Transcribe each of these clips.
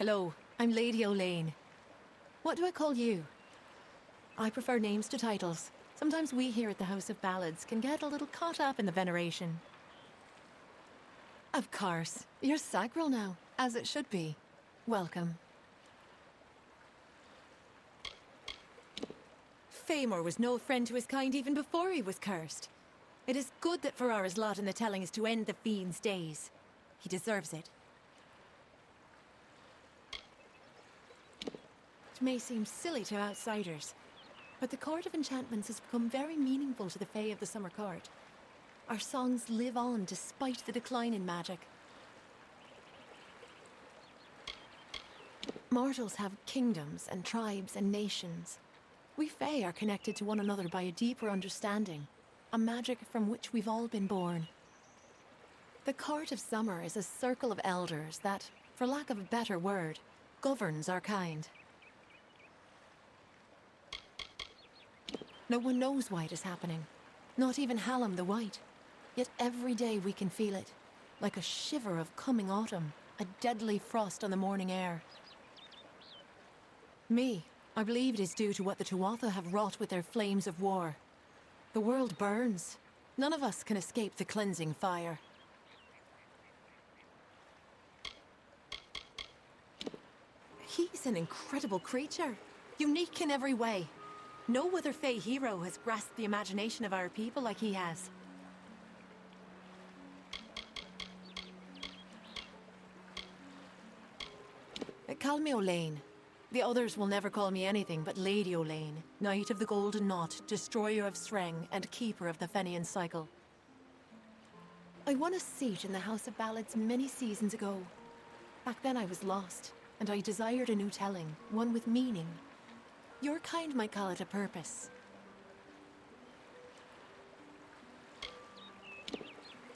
Hello, I'm Lady Olane. What do I call you? I prefer names to titles. Sometimes we here at the House of Ballads can get a little caught up in the veneration. Of course. You're Sagril now, as it should be. Welcome. Faemor was no friend to his kind even before he was cursed. It is good that Ferrara's lot in the telling is to end the fiend's days. He deserves it. It may seem silly to outsiders, but the Court of Enchantments has become very meaningful to the Fae of the Summer Court. Our songs live on despite the decline in magic. Mortals have kingdoms and tribes and nations. We Fae are connected to one another by a deeper understanding, a magic from which we've all been born. The Court of Summer is a circle of elders that, for lack of a better word, governs our kind. No one knows why it is happening, not even Hallam the White. Yet every day we can feel it, like a shiver of coming autumn, a deadly frost on the morning air. I believe it is due to what the Tuatha have wrought with their flames of war. The world burns. None of us can escape the cleansing fire. He's an incredible creature, unique in every way. No other Fae hero has grasped the imagination of our people like he has. Call me Olane. The others will never call me anything but Lady Olane, Knight of the Golden Knot, Destroyer of Sreng, and Keeper of the Fenian Cycle. I won a seat in the House of Ballads many seasons ago. Back then I was lost, and I desired a new telling, one with meaning. Your kind might call it a purpose.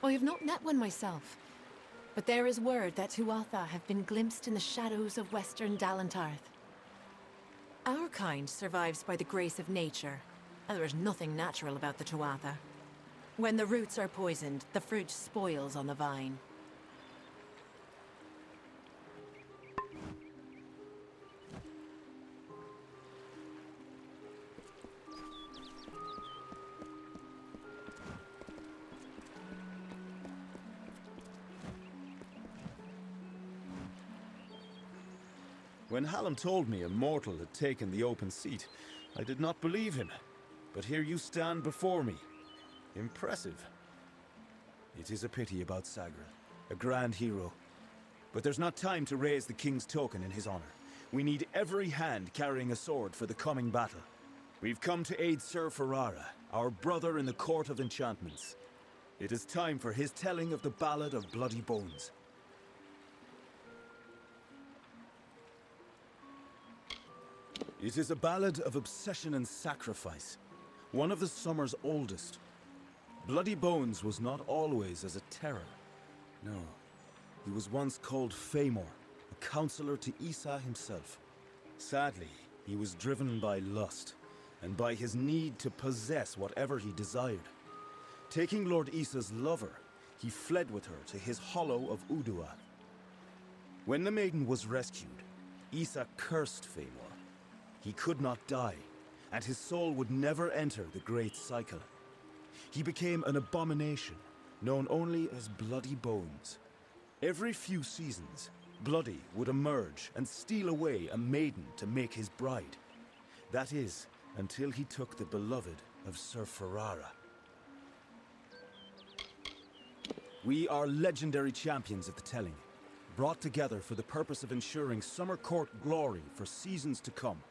I have not met one myself, but there is word that Tuatha have been glimpsed in the shadows of western Dalantarth. Our kind survives by the grace of nature, and there is nothing natural about the Tuatha. When the roots are poisoned, the fruit spoils on the vine. When Hallam told me a mortal had taken the open seat, I did not believe him. But here you stand before me. Impressive. It is a pity about Sagril, a grand hero. But there's not time to raise the king's token in his honor. We need every hand carrying a sword for the coming battle. We've come to aid Sir Ferrara, our brother in the Court of Enchantments. It is time for his telling of the Ballad of Bloody Bones. It is a ballad of obsession and sacrifice, one of the summer's oldest. Bloody Bones was not always as a terror. No, he was once called Faemor, a counselor to Issa himself. Sadly, he was driven by lust, and by his need to possess whatever he desired. Taking Lord Issa's lover, he fled with her to his hollow of Uduath. When the maiden was rescued, Issa cursed Faemor. He could not die, and his soul would never enter the Great Cycle. He became an abomination, known only as Bloody Bones. Every few seasons, Bloody would emerge and steal away a maiden to make his bride. That is, until he took the beloved of Sir Ferrara. We are legendary champions of the telling, brought together for the purpose of ensuring Summer Court glory for seasons to come.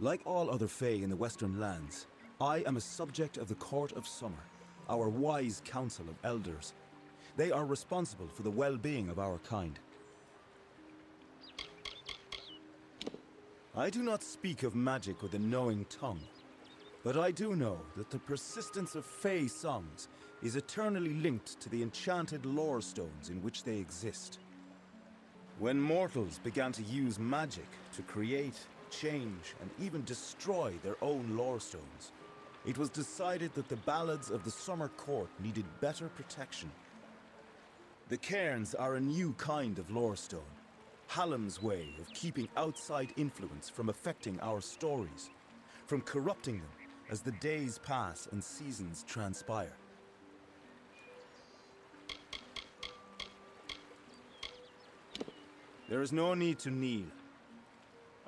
Like all other Fae in the Western lands, I am a subject of the Court of Summer, our wise council of elders. They are responsible for the well-being of our kind. I do not speak of magic with a knowing tongue, but I do know that the persistence of Fae songs is eternally linked to the enchanted lore stones in which they exist. When mortals began to use magic to create, change, and even destroy their own lore stones, it was decided that the ballads of the Summer Court needed better protection. The cairns are a new kind of lorestone. Hallam's way of keeping outside influence from affecting our stories, from corrupting them as the days pass and seasons transpire. There is no need to kneel.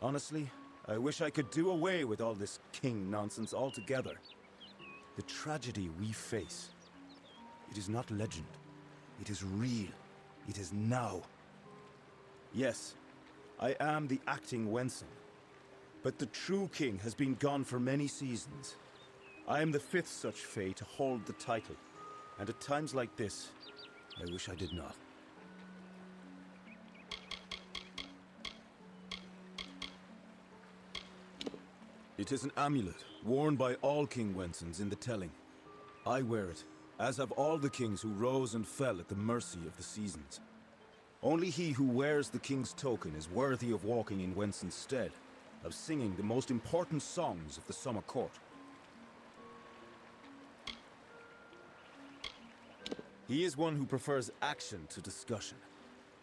Honestly, I wish I could do away with all this king nonsense altogether. The tragedy we face, it is not legend. It is real. It is now. Yes, I am the acting Wenson, but the true king has been gone for many seasons. I am the fifth such fae to hold the title, and at times like this, I wish I did not. It is an amulet, worn by all King Wensons in the telling. I wear it, as have all the kings who rose and fell at the mercy of the seasons. Only he who wears the king's token is worthy of walking in Wenson's stead, of singing the most important songs of the summer court. He is one who prefers action to discussion,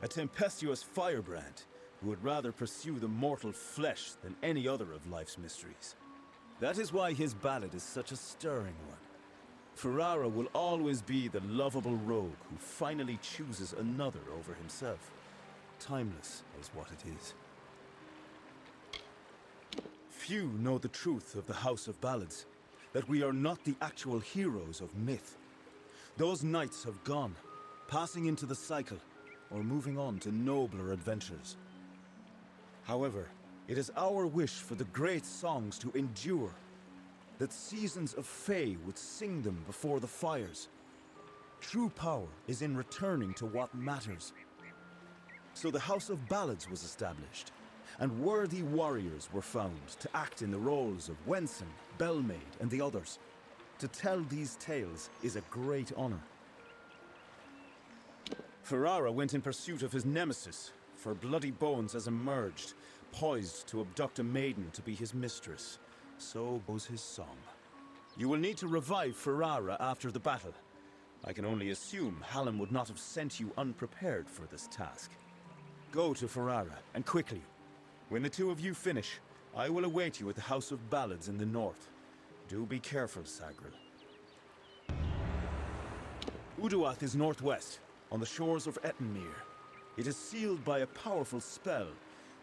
a tempestuous firebrand who would rather pursue the mortal flesh than any other of life's mysteries. That is why his ballad is such a stirring one. Ferrara will always be the lovable rogue who finally chooses another over himself. Timeless is what it is. Few know the truth of the House of Ballads, that we are not the actual heroes of myth. Those knights have gone, passing into the cycle, or moving on to nobler adventures. However, it is our wish for the great songs to endure, that seasons of Fae would sing them before the fires. True power is in returning to what matters. So the House of Ballads was established, and worthy warriors were found to act in the roles of Wenson, Bellmaid, and the others. To tell these tales is a great honor. Ferrara went in pursuit of his nemesis, for Bloody Bones has emerged, poised to abduct a maiden to be his mistress. So goes his song. You will need to revive Ferrara after the battle. I can only assume Hallam would not have sent you unprepared for this task. Go to Ferrara, and quickly. When the two of you finish, I will await you at the House of Ballads in the north. Do be careful, Sagril. Uduath is northwest, on the shores of Ettenmere. It is sealed by a powerful spell,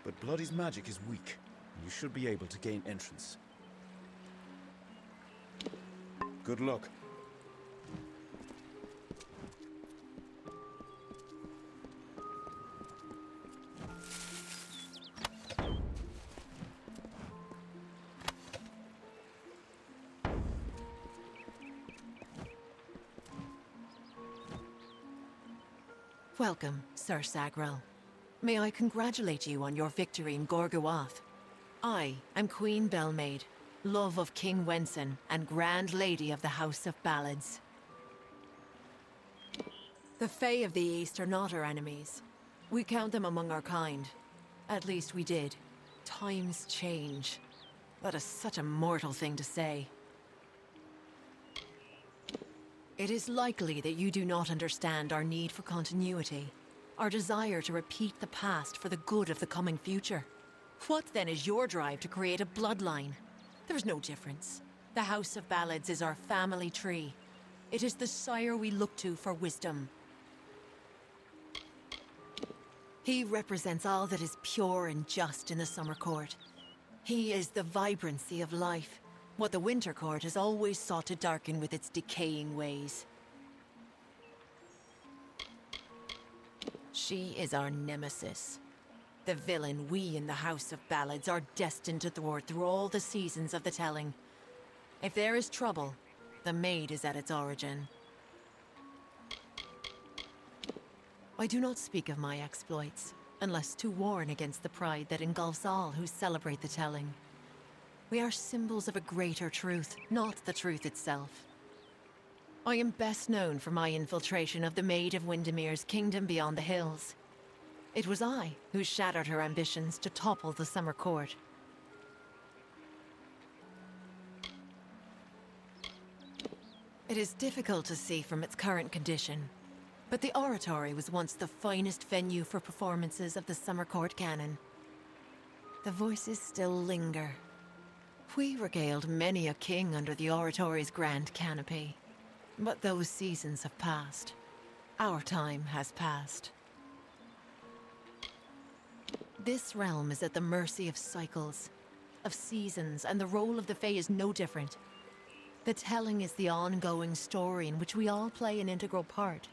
but Bloody's magic is weak, and you should be able to gain entrance. Good luck. Welcome, Sir Sagril. May I congratulate you on your victory in Gorgoath. I am Queen Bellmaid, love of King Wenson and Grand Lady of the House of Ballads. The Fae of the East are not our enemies. We count them among our kind. At least we did. Times change. That is such a mortal thing to say. It is likely that you do not understand our need for continuity, our desire to repeat the past for the good of the coming future. What then is your drive to create a bloodline? There is no difference. The House of Ballads is our family tree. It is the sire we look to for wisdom. He represents all that is pure and just in the Summer Court. He is the vibrancy of life, what the Winter Court has always sought to darken with its decaying ways. She is our nemesis. The villain we in the House of Ballads are destined to thwart through all the seasons of the telling. If there is trouble, the maid is at its origin. I do not speak of my exploits, unless to warn against the pride that engulfs all who celebrate the telling. We are symbols of a greater truth, not the truth itself. I am best known for my infiltration of the Maid of Windermere's kingdom beyond the hills. It was I who shattered her ambitions to topple the Summer Court. It is difficult to see from its current condition. But the oratory was once the finest venue for performances of the summer court canon. The voices still linger. We regaled many a king under the oratory's grand canopy. But those seasons have passed. Our time has passed. This realm is at the mercy of cycles, of seasons, and the role of the Fae is no different. The telling is the ongoing story in which we all play an integral part.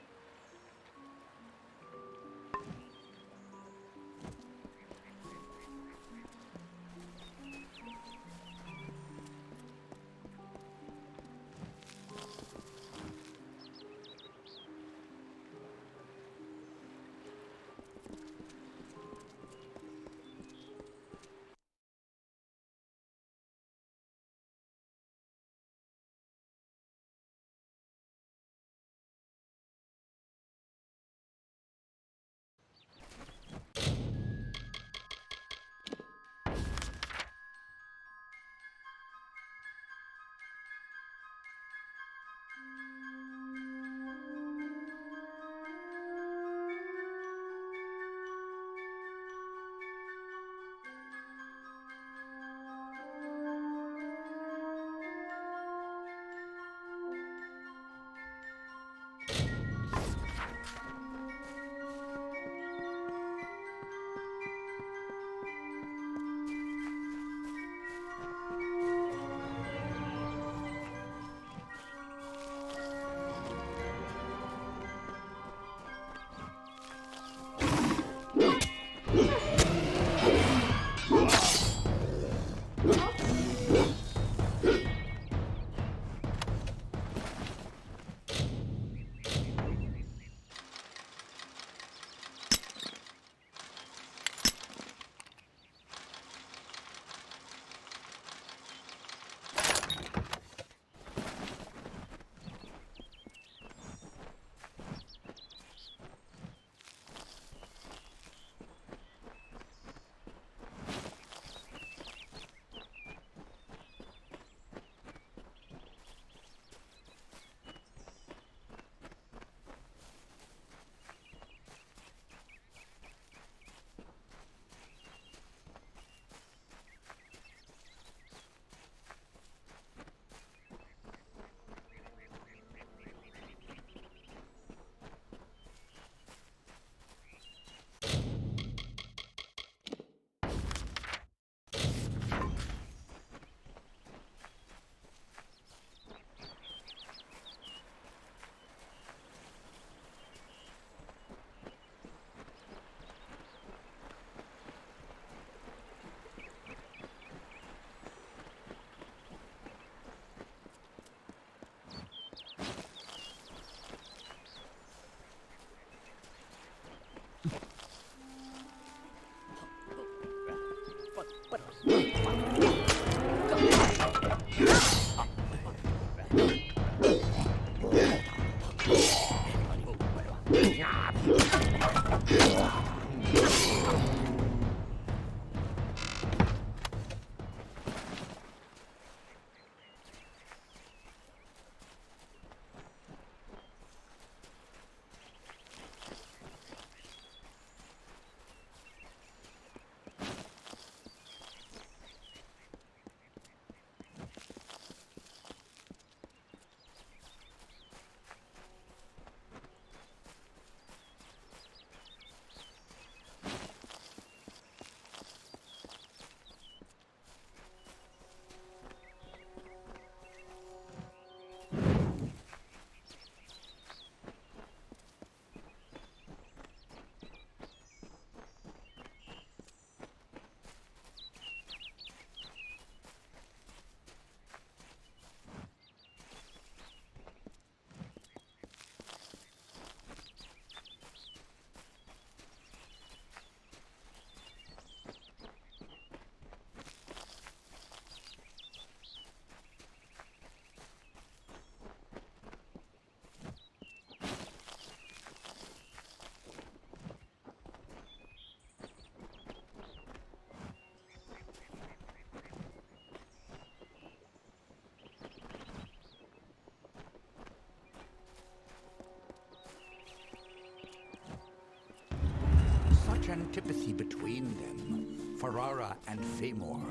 much antipathy between them, Ferrara and Famor.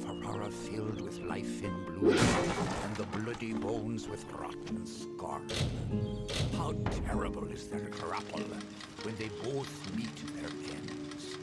Ferrara filled with life in bloom, and the bloody bones with rotten scorn. How terrible is their grapple when they both meet their ends.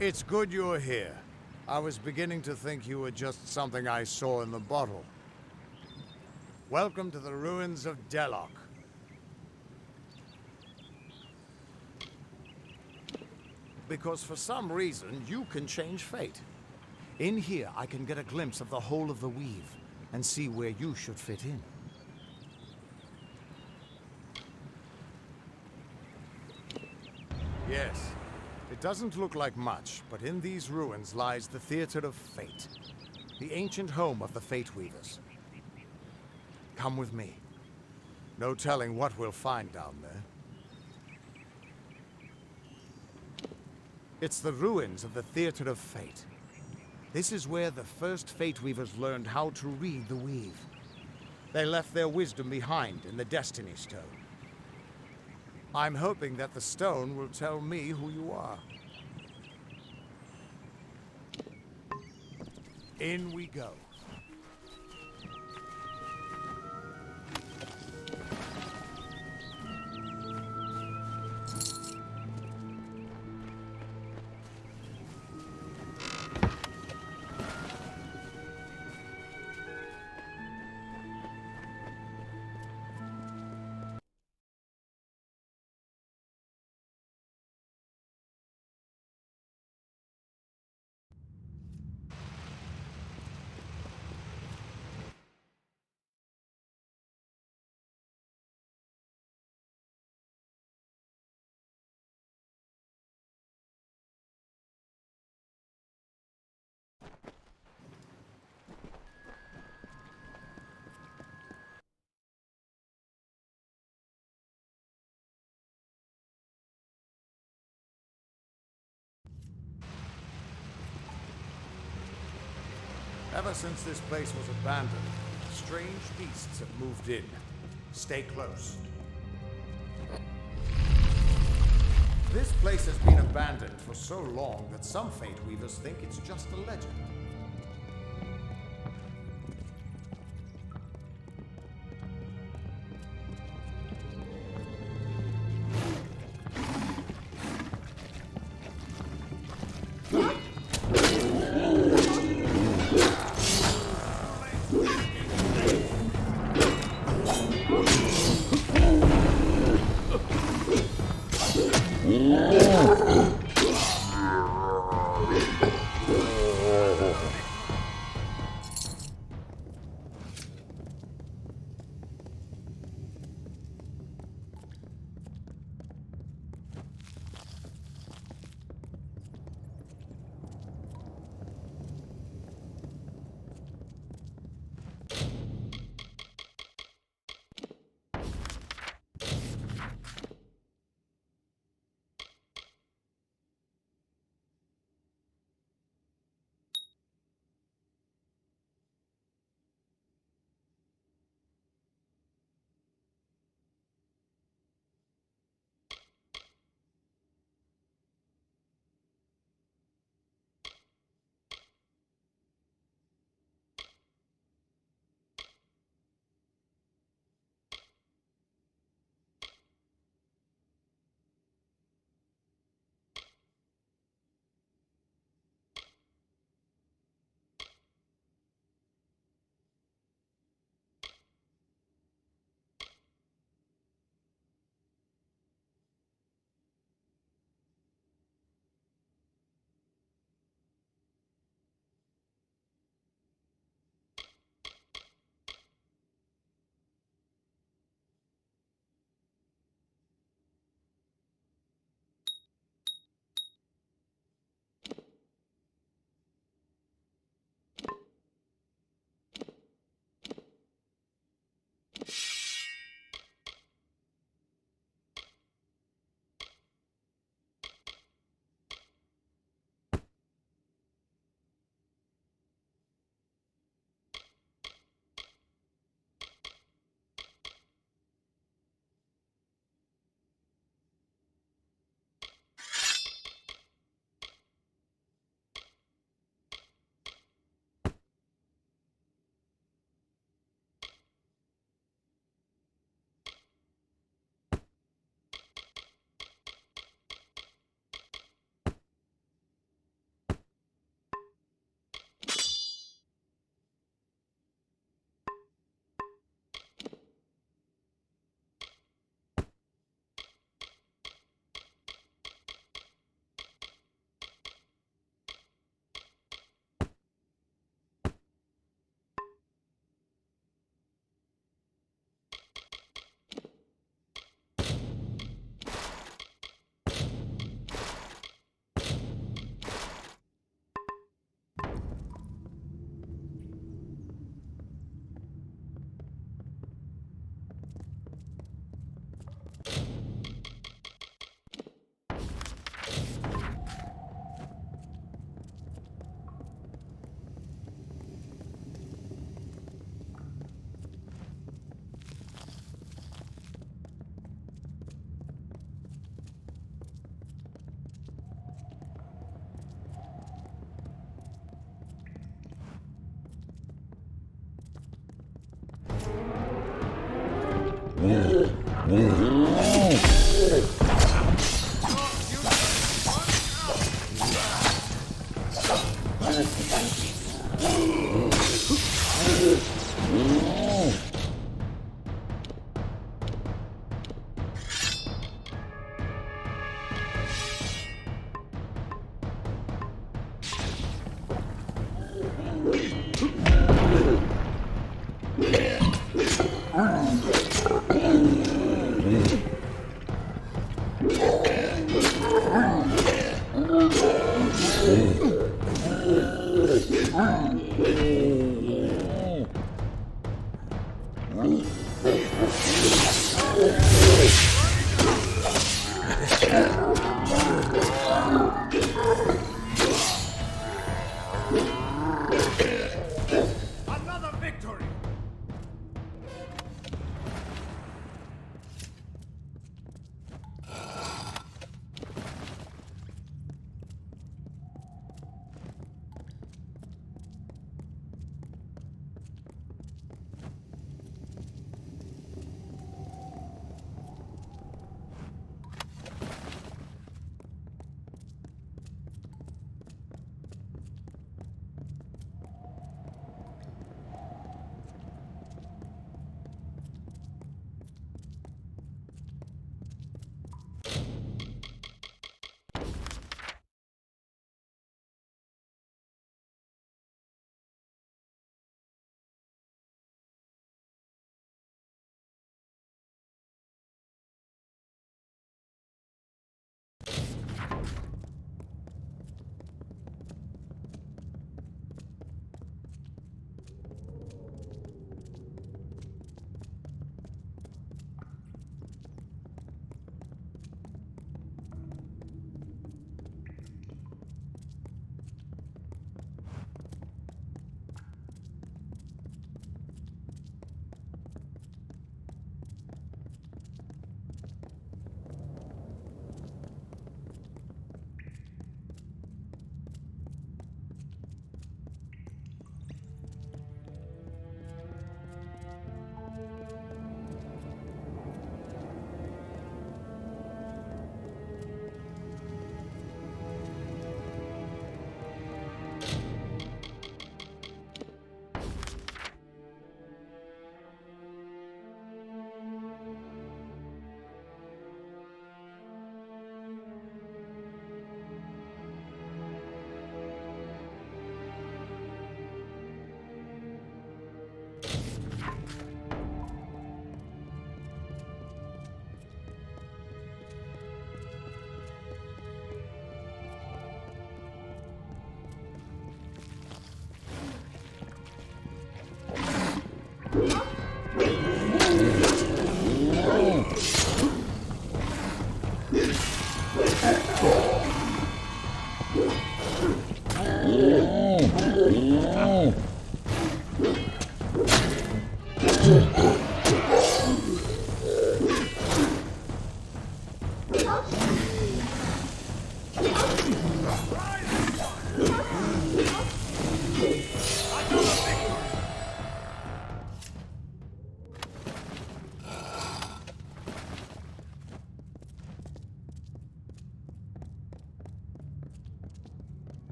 It's good you're here. I was beginning to think you were just something I saw in the bottle. Welcome to the ruins of Derlock. Because for some reason, you can change fate. In here, I can get a glimpse of the whole of the weave, and see where you should fit in. Yes. It doesn't look like much, but in these ruins lies the Theater of Fate, the ancient home of the Fateweavers. Come with me. No telling what we'll find down there. It's the ruins of the Theater of Fate. This is where the first Fateweavers learned how to read the weave. They left their wisdom behind in the Destiny Stone. I'm hoping that the stone will tell me who you are. In we go. Ever since this place was abandoned, strange beasts have moved in. Stay close. This place has been abandoned for so long that some Fateweavers think it's just a legend. Another victory!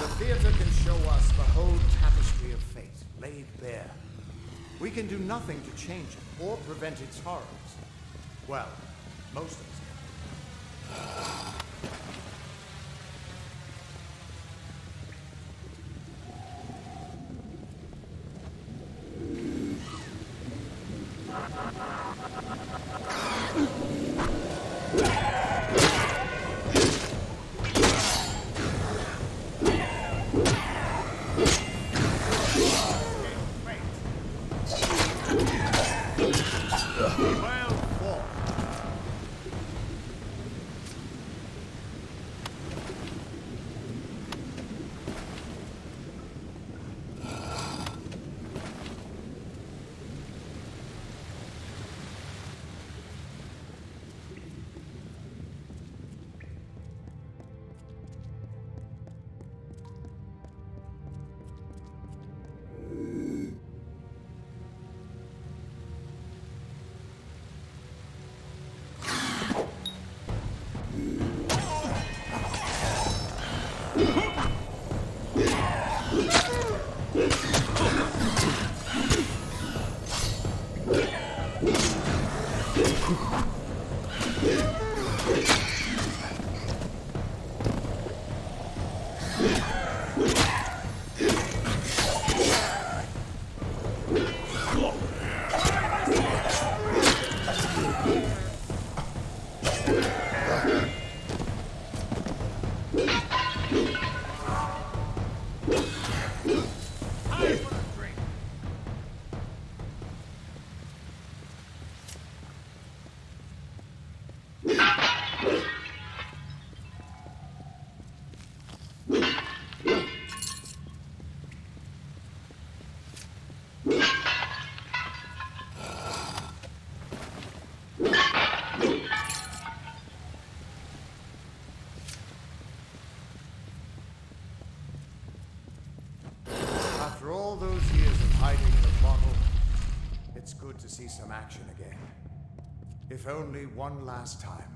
The theater can show us the whole tapestry of fate, laid bare. We can do nothing to change it, or prevent its horrors. Well, most of us can. Well After all those years of hiding in a bottle, it's good to see some action again. If only one last time.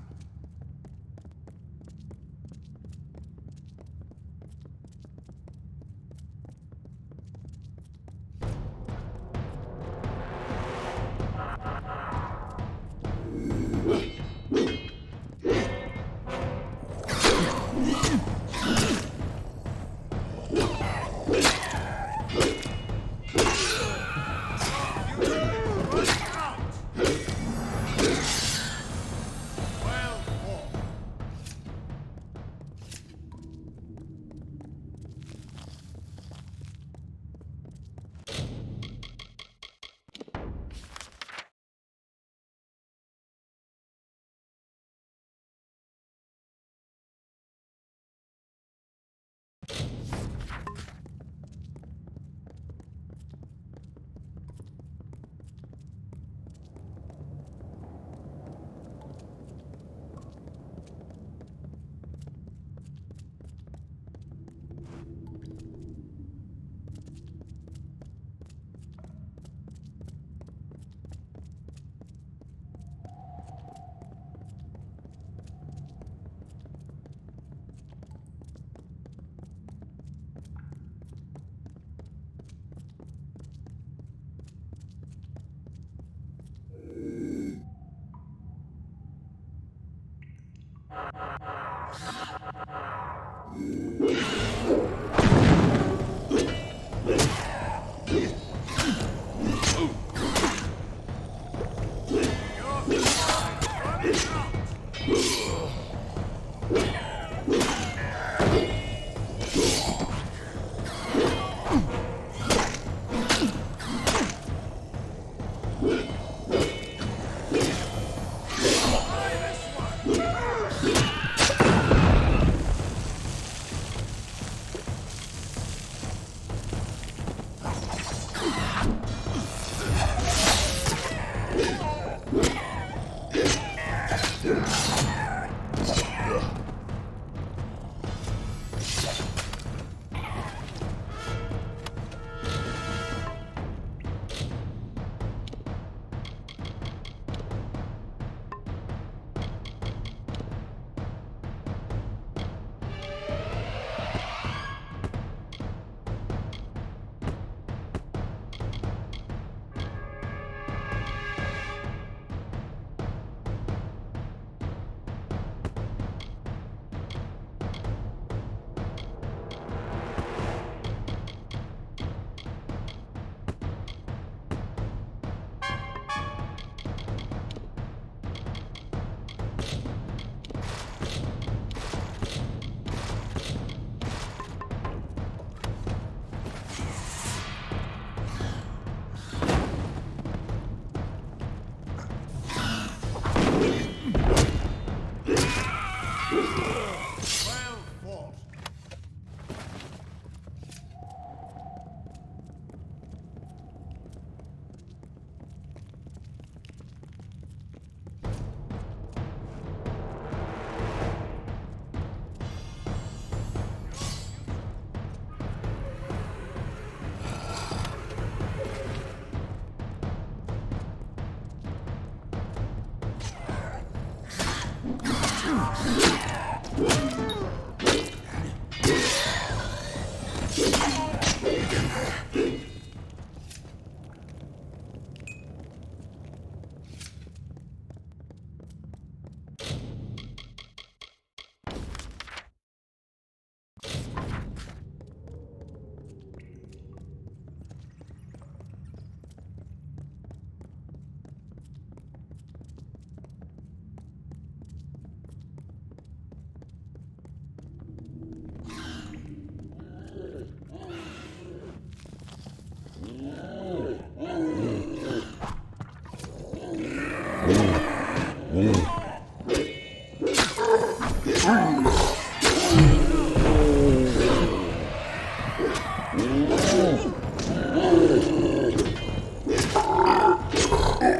Your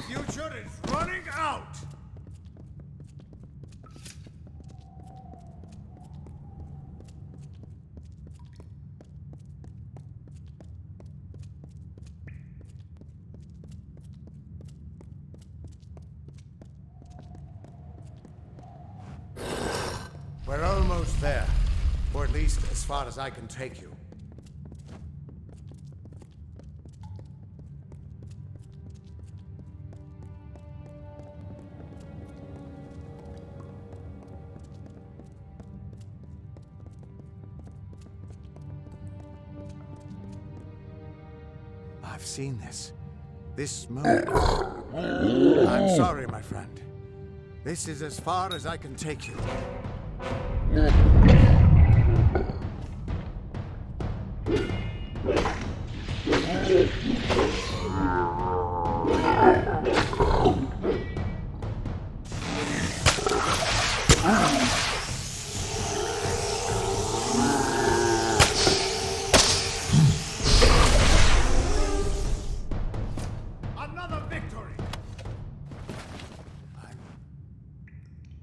future is running out! We're almost there. Or at least as far as I can take you. I've seen this. This moment. I'm sorry, my friend. This is as far as I can take you. Another victory!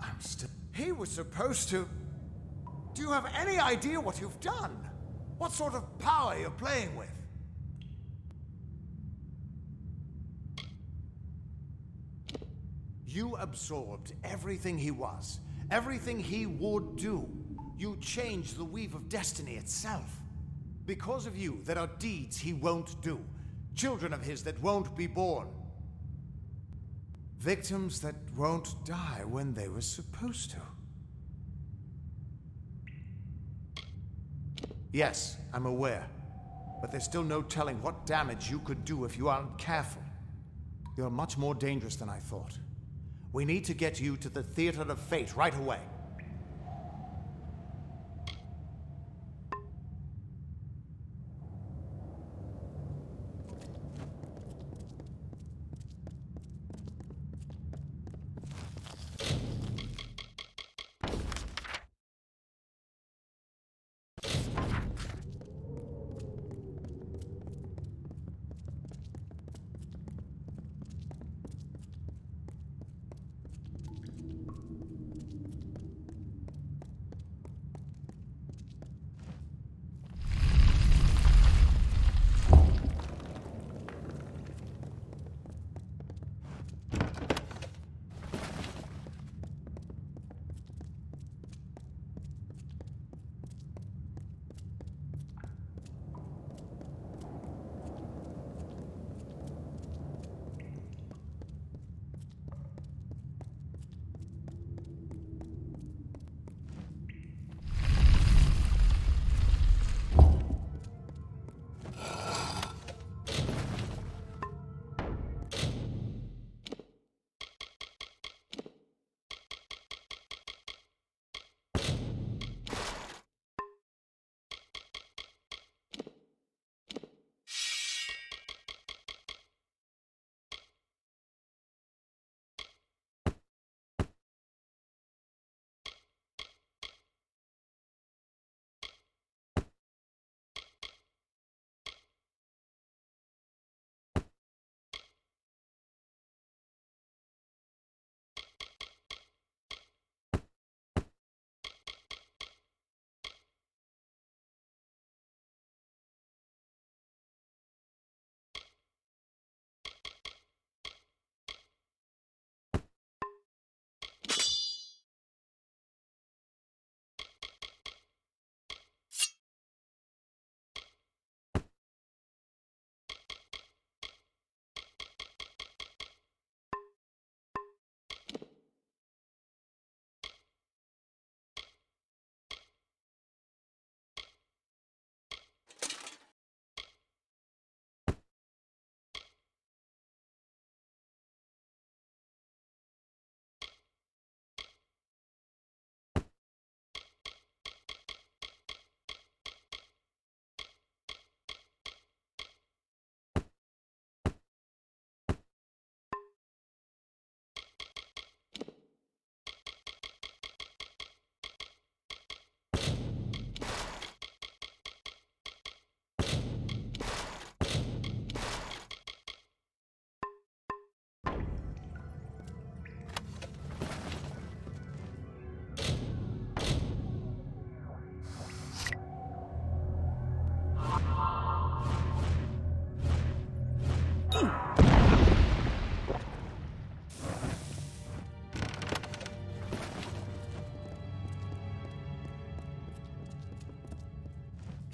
I'm still... He was supposed to... Do you have any idea what you've done? What sort of power you're playing with? You absorbed everything he was, everything he would do. You changed the weave of destiny itself. Because of you, there are deeds he won't do, children of his that won't be born. Victims that won't die when they were supposed to. Yes, I'm aware. But there's still no telling what damage you could do if you aren't careful. You're much more dangerous than I thought. We need to get you to the Theater of Fate right away.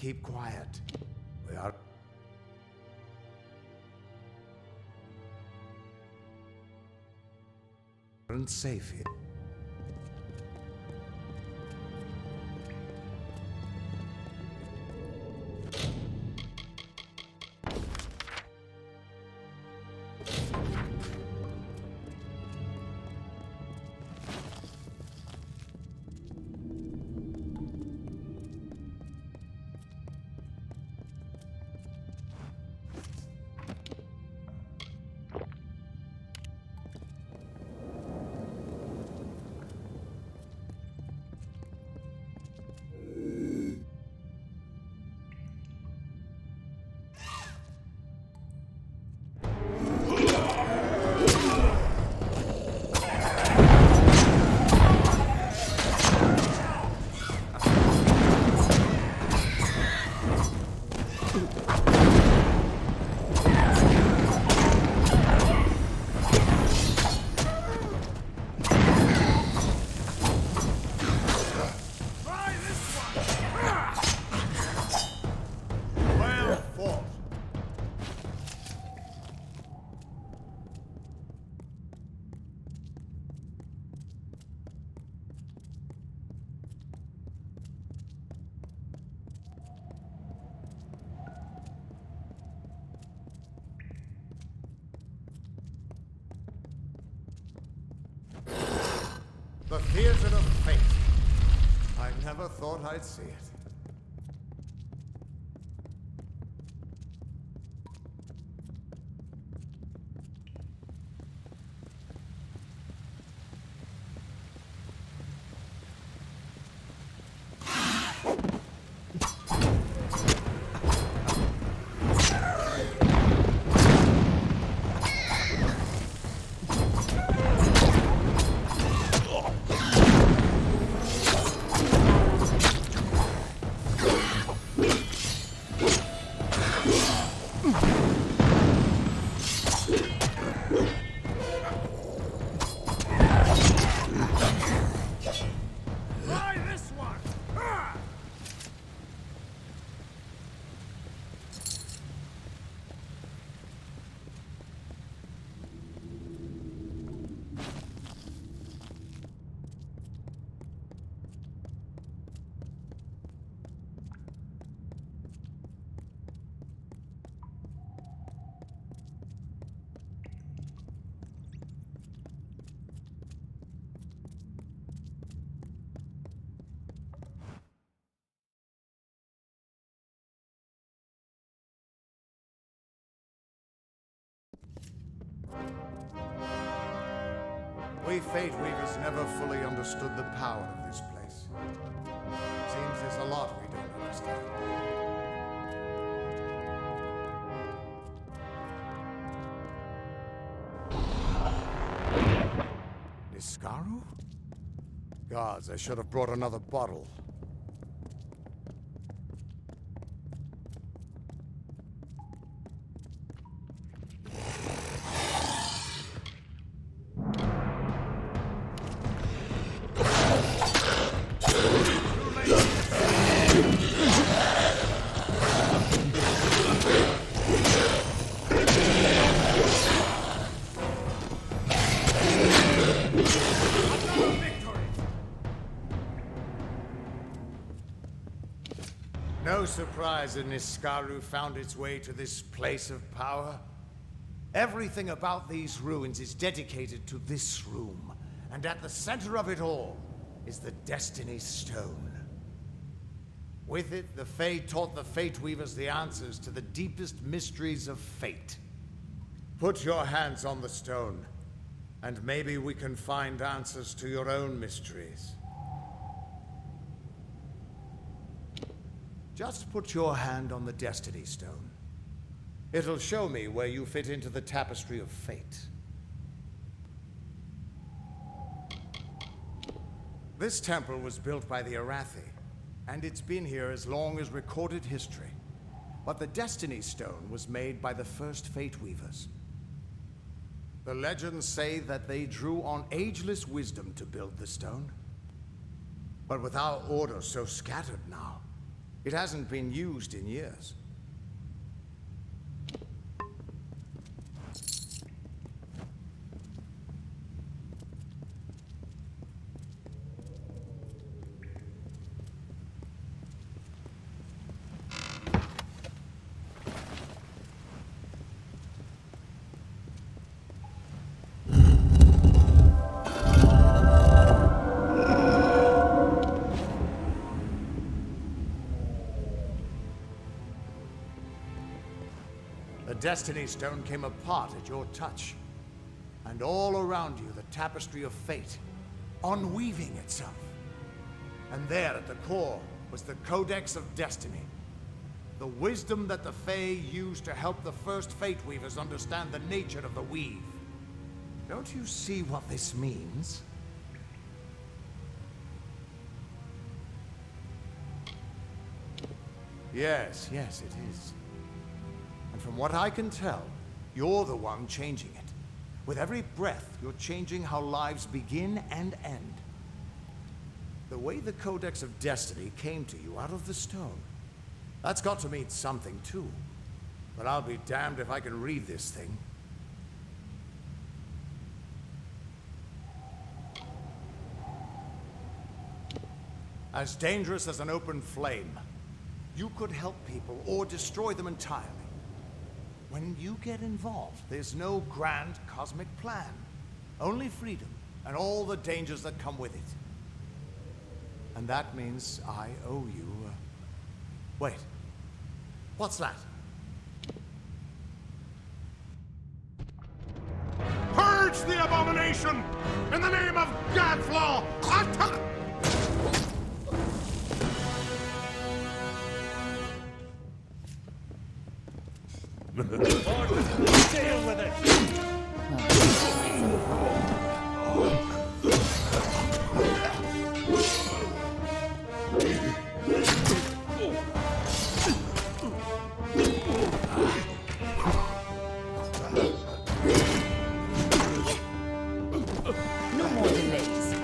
Keep quiet. We are... safe here. The theater of fate. I never thought I'd see it. We Fateweavers never fully understood the power of this place. Seems there's a lot we don't understand. Niskaru? Gods, I should have brought another bottle. No surprise that Niskaru found its way to this place of power. Everything about these ruins is dedicated to this room, and at the center of it all is the Destiny Stone. With it, the Fae taught the Fateweavers the answers to the deepest mysteries of fate. Put your hands on the stone, and maybe we can find answers to your own mysteries. Just put your hand on the Destiny Stone. It'll show me where you fit into the tapestry of fate. This temple was built by the Arathi, and it's been here as long as recorded history. But the Destiny Stone was made by the first Fateweavers. The legends say that they drew on ageless wisdom to build the stone. But with our order so scattered now, It hasn't been used in years. The Destiny Stone came apart at your touch. And all around you, the tapestry of fate, unweaving itself. And there at the core was the Codex of Destiny. The wisdom that the Fae used to help the first Fateweavers understand the nature of the weave. Don't you see what this means? Yes, it is. And from what I can tell, you're the one changing it. With every breath, you're changing how lives begin and end. The way the Codex of Destiny came to you out of the stone, that's got to mean something too. But I'll be damned if I can read this thing. As dangerous as an open flame, you could help people or destroy them entirely. When you get involved, there's no grand cosmic plan. Only freedom and all the dangers that come with it. And that means I owe you... Wait. What's that? Purge the abomination! In the name of Gadflow! Deal with it! No more delays.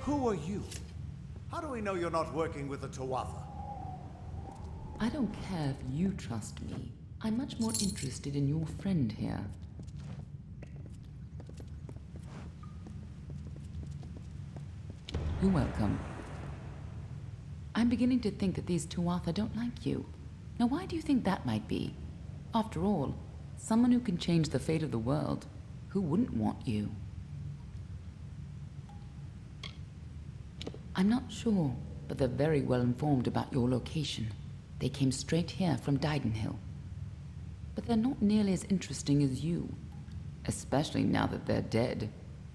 Who are you? How do we know you're not working with the Tuatha? I don't care if you trust me. I'm much more interested in your friend here. You're welcome. I'm beginning to think that these Tuatha don't like you. Now, why do you think that might be? After all, someone who can change the fate of the world, who wouldn't want you? I'm not sure, but they're very well informed about your location. They came straight here from Didenhill. But they're not nearly as interesting as you. Especially now that they're dead.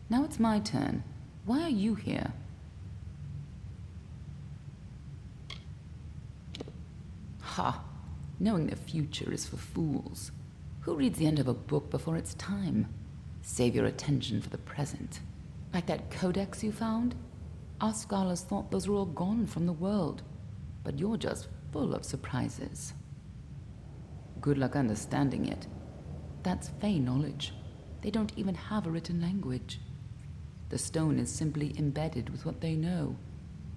Now it's my turn. Why are you here? Ha! Knowing the future is for fools. Who reads the end of a book before it's time? Save your attention for the present. Like that codex you found? Our scholars thought those were all gone from the world. But you're just full of surprises. Good luck understanding it. That's Fae knowledge. They don't even have a written language. The stone is simply embedded with what they know,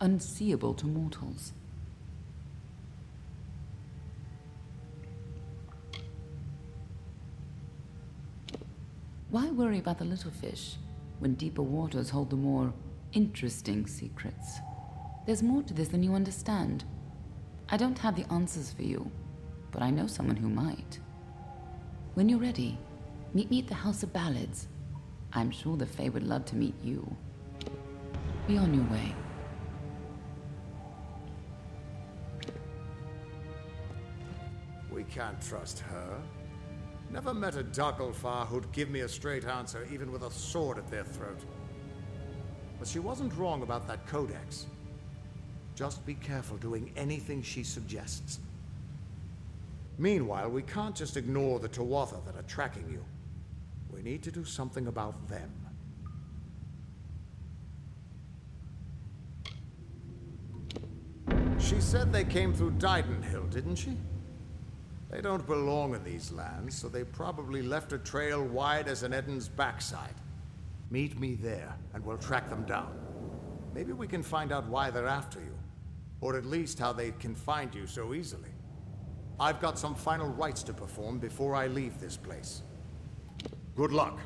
unseeable to mortals. Why worry about the little fish when deeper waters hold the more interesting secrets? There's more to this than you understand. I don't have the answers for you, but I know someone who might. When you're ready, meet me at the House of Ballads. I'm sure the Fae would love to meet you. Be on your way. We can't trust her. Never met a Darkelfar who'd give me a straight answer, even with a sword at their throat. But she wasn't wrong about that codex. Just be careful doing anything she suggests. Meanwhile, we can't just ignore the Tuatha that are tracking you. We need to do something about them. She said they came through Didenhill, didn't she? They don't belong in these lands, so they probably left a trail wide as an Eden's backside. Meet me there, and we'll track them down. Maybe we can find out why they're after you. Or at least how they can find you so easily. I've got some final rites to perform before I leave this place. Good luck.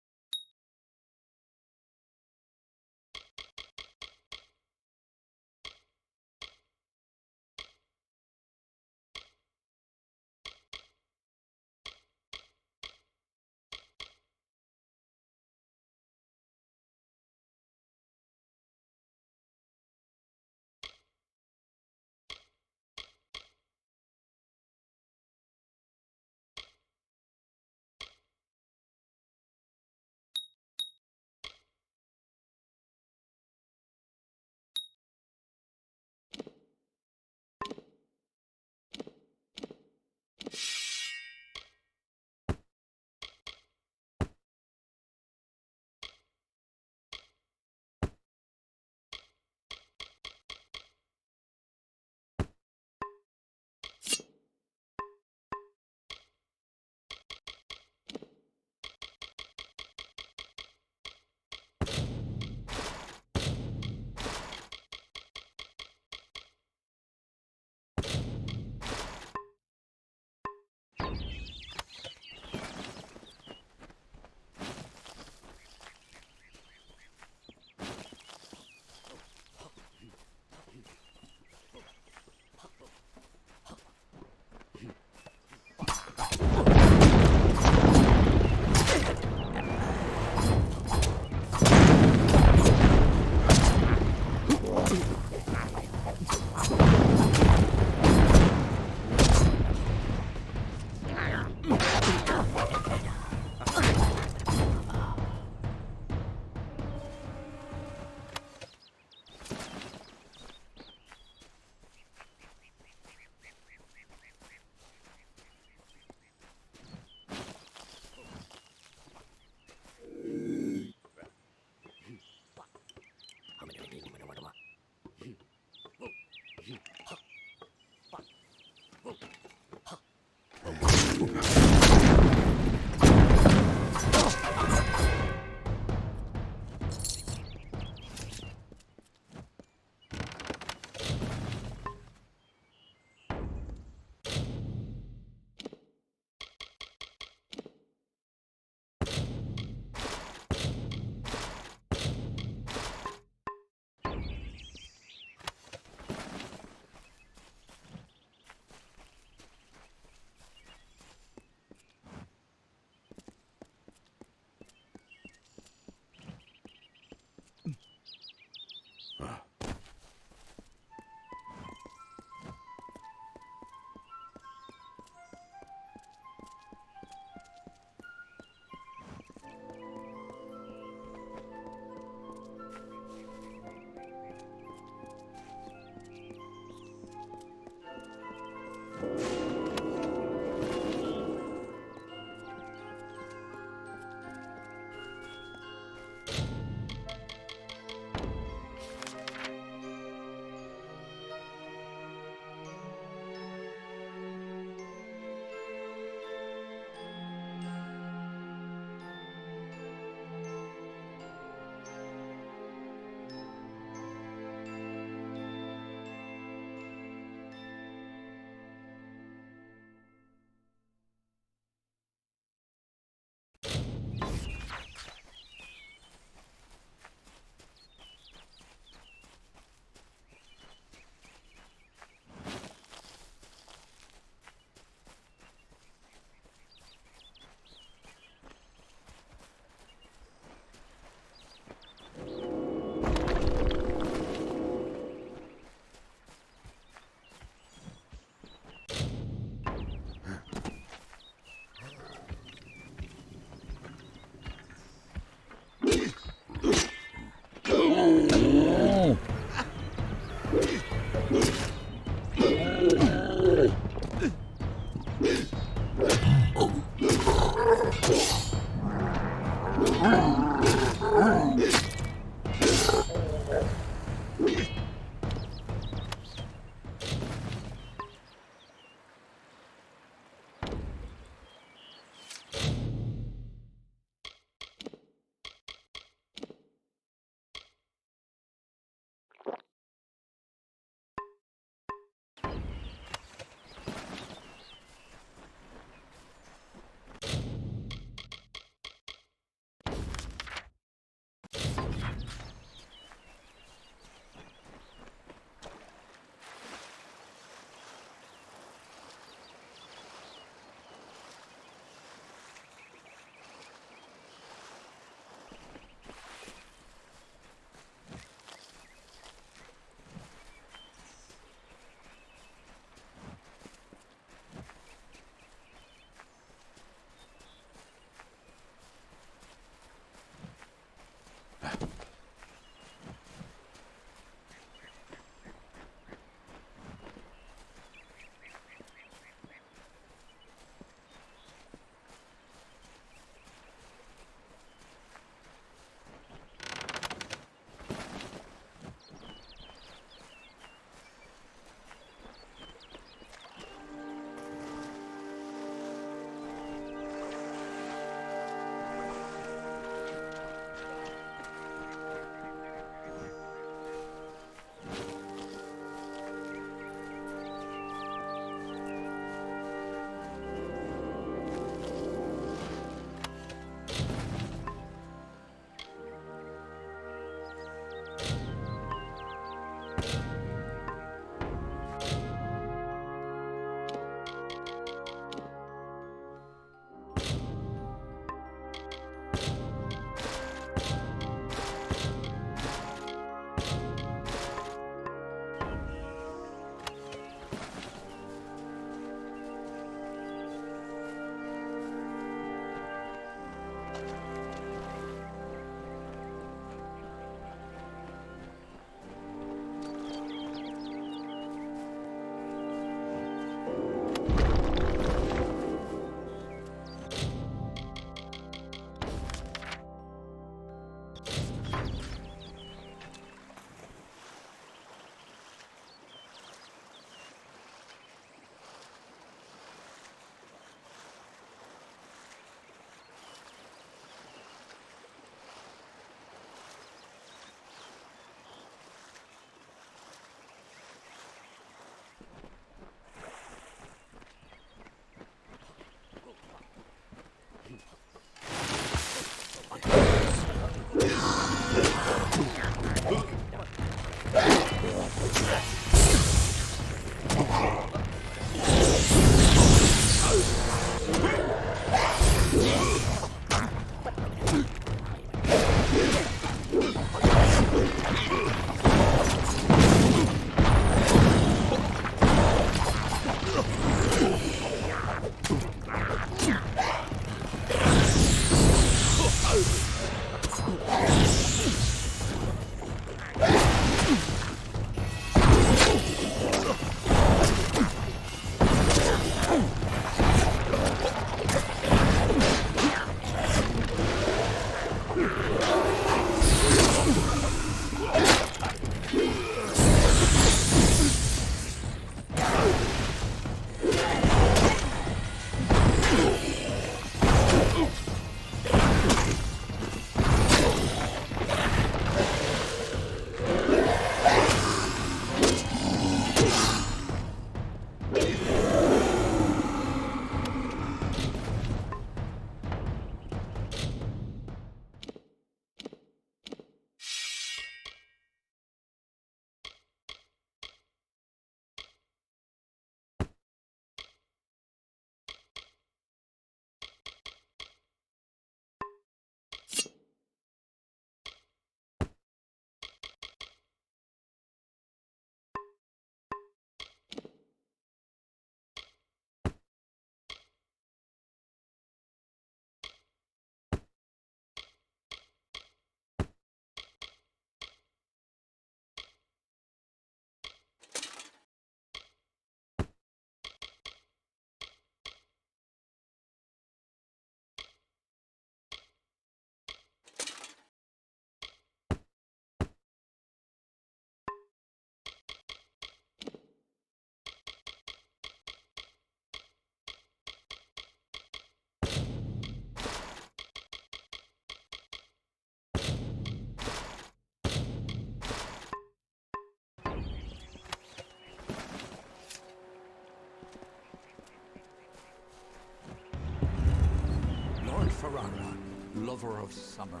Lord Ferrara, lover of summer,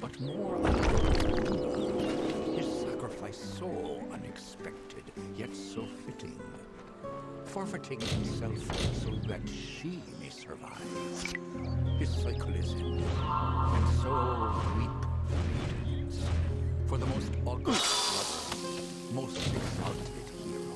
but more unexpected. His sacrifice so unexpected, yet so fitting. Forfeiting himself so that she may survive. His cycle is ended, and so weep maidens for the most august lover, most exalted hero.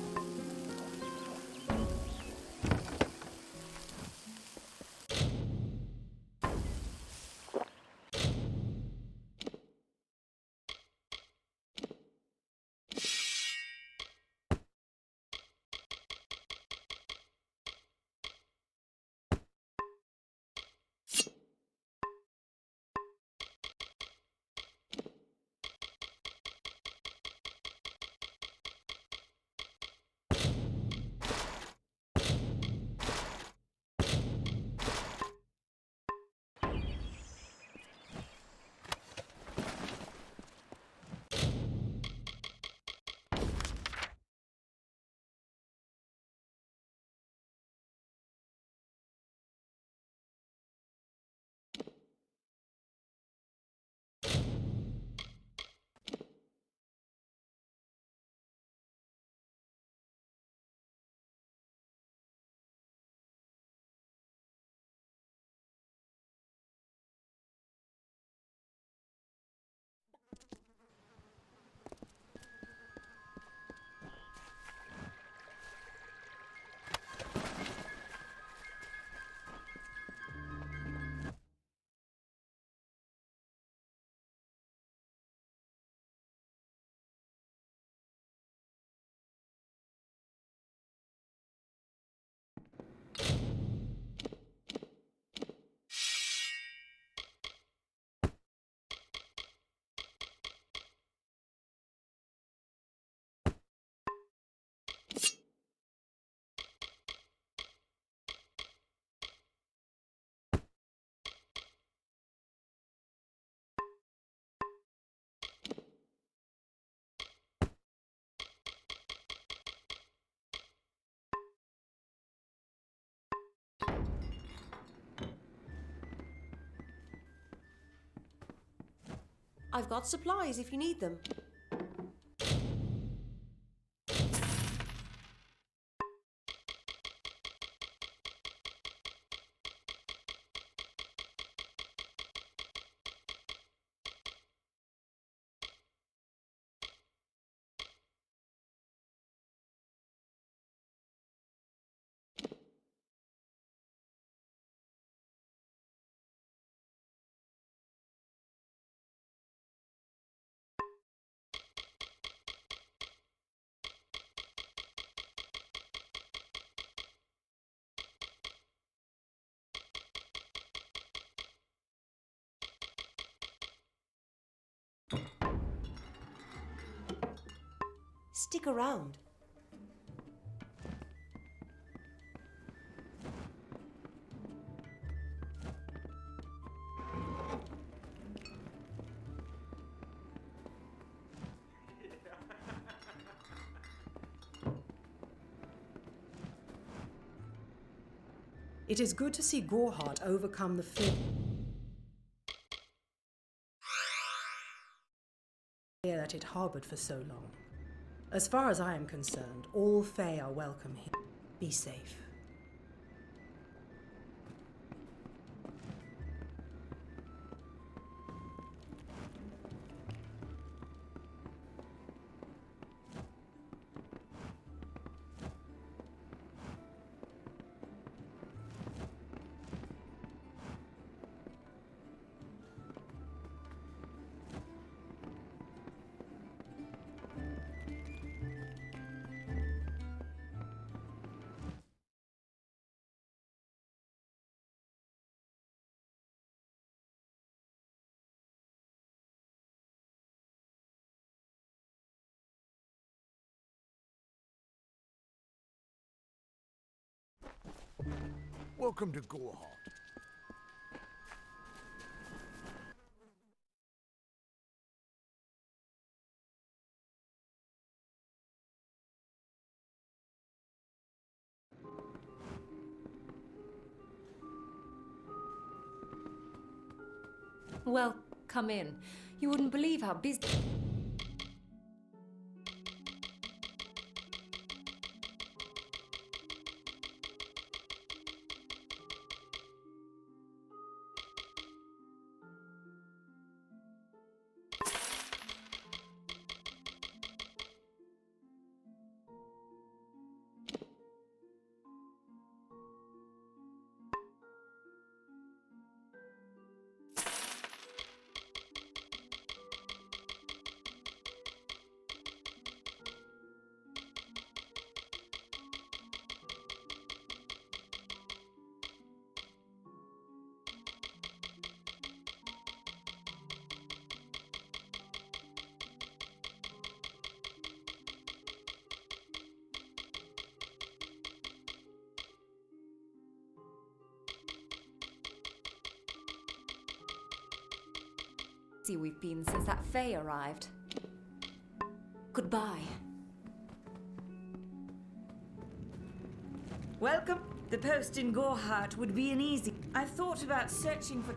I've got supplies if you need them. Stick around. It is good to see Gorehart overcome the fear that it harbored for so long. As far as I am concerned, all Fae are welcome here. Be safe. Welcome to Gorehart. Well, come in. You wouldn't believe how busy... we've been since that Fae arrived. Goodbye. Welcome. The post in Gorehart would be an easy... I've thought about searching for...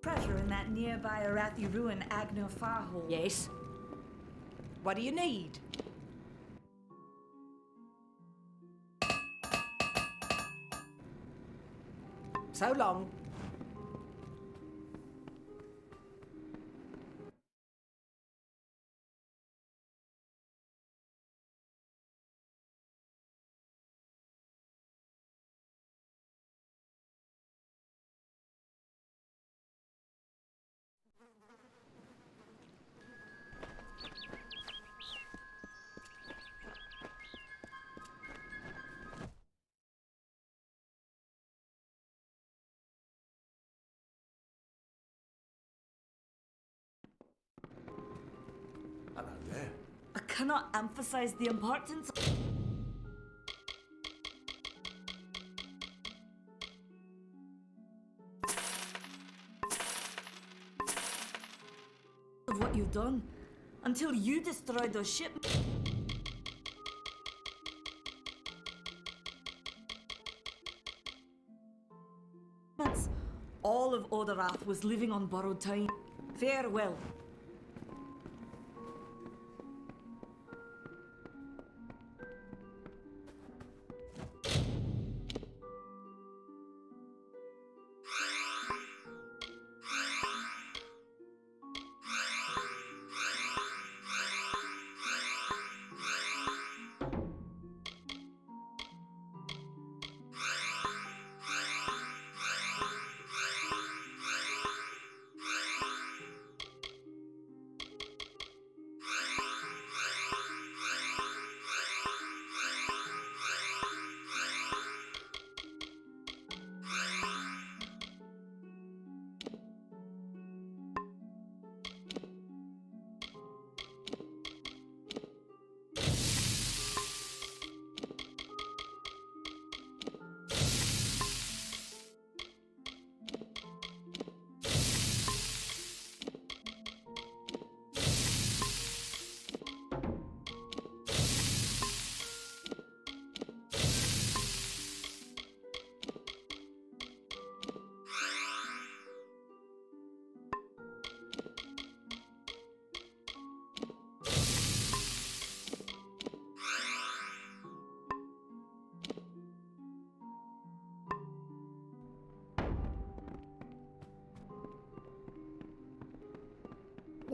treasure in that nearby Arathi ruin Agno Farhole. Yes. What do you need? So long. Hello there. I cannot emphasize the importance of what you've done. Until you destroyed those ships. All of Odarath was living on borrowed time. Farewell.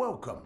welcome.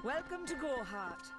Welcome to Gorhart.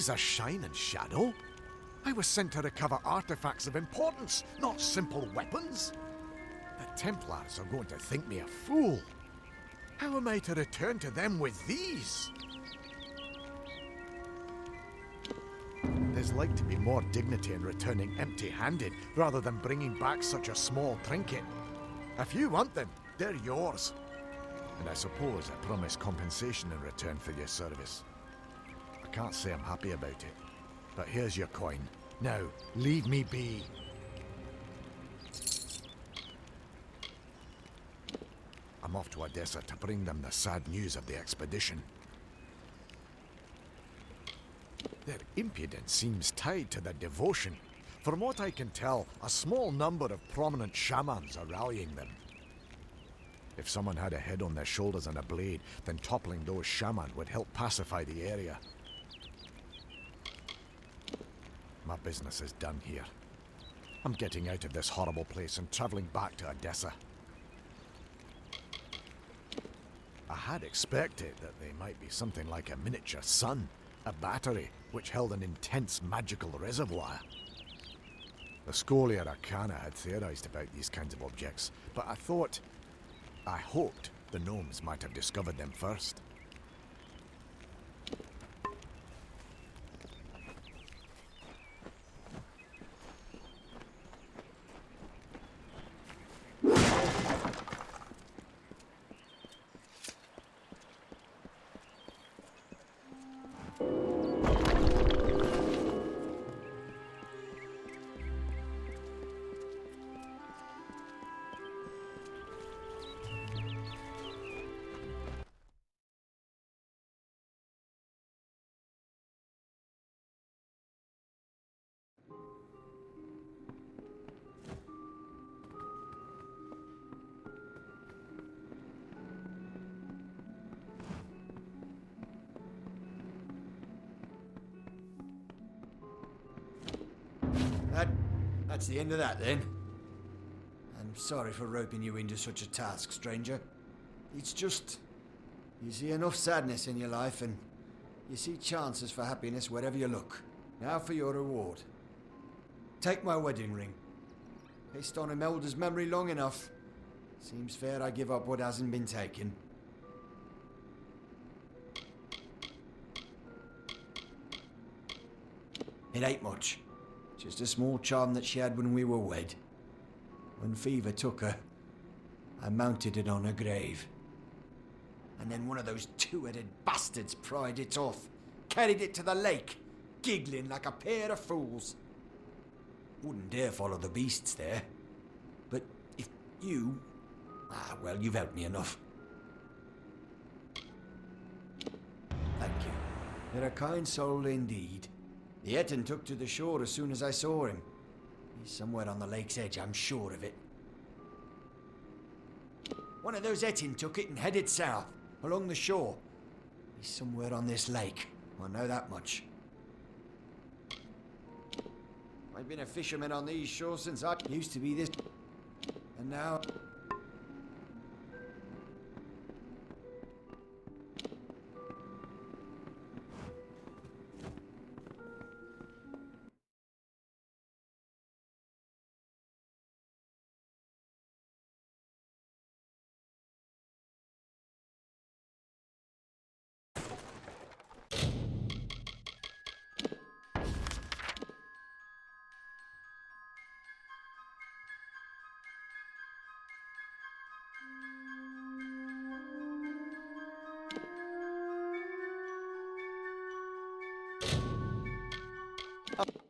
She's a shining shadow. I was sent to recover artifacts of importance, not simple weapons. The Templars are going to think me a fool. How am I to return to them with these? There's like to be more dignity in returning empty-handed rather than bringing back such a small trinket. If you want them, they're yours. And I suppose I promise compensation in return for your service. I can't say I'm happy about it, but here's your coin. Now, leave me be. I'm off to Odessa to bring them the sad news of the expedition. Their impudence seems tied to their devotion. From what I can tell, a small number of prominent shamans are rallying them. If someone had a head on their shoulders and a blade, then toppling those shaman would help pacify the area. My business is done here. I'm getting out of this horrible place and traveling back to Odessa. I had expected that they might be something like a miniature sun, a battery which held an intense magical reservoir. The Scholia Arcana had theorized about these kinds of objects, but I hoped the gnomes might have discovered them first. That's the end of that, then. I'm sorry for roping you into such a task, stranger. It's just... you see enough sadness in your life, and you see chances for happiness wherever you look. Now for your reward. Take my wedding ring. Based on Imelda's memory long enough, seems fair I give up what hasn't been taken. It ain't much. Just a small charm that she had when we were wed. When fever took her, I mounted it on her grave. And then one of those two-headed bastards pried it off, carried it to the lake, giggling like a pair of fools. Wouldn't dare follow the beasts there. But if you... well, you've helped me enough. Thank you. You're a kind soul indeed. The Etin took to the shore as soon as I saw him. He's somewhere on the lake's edge, I'm sure of it. One of those Etin took it and headed south, along the shore. He's somewhere on this lake, I know that much. I've been a fisherman on these shores since I used to be this... and now... Oh.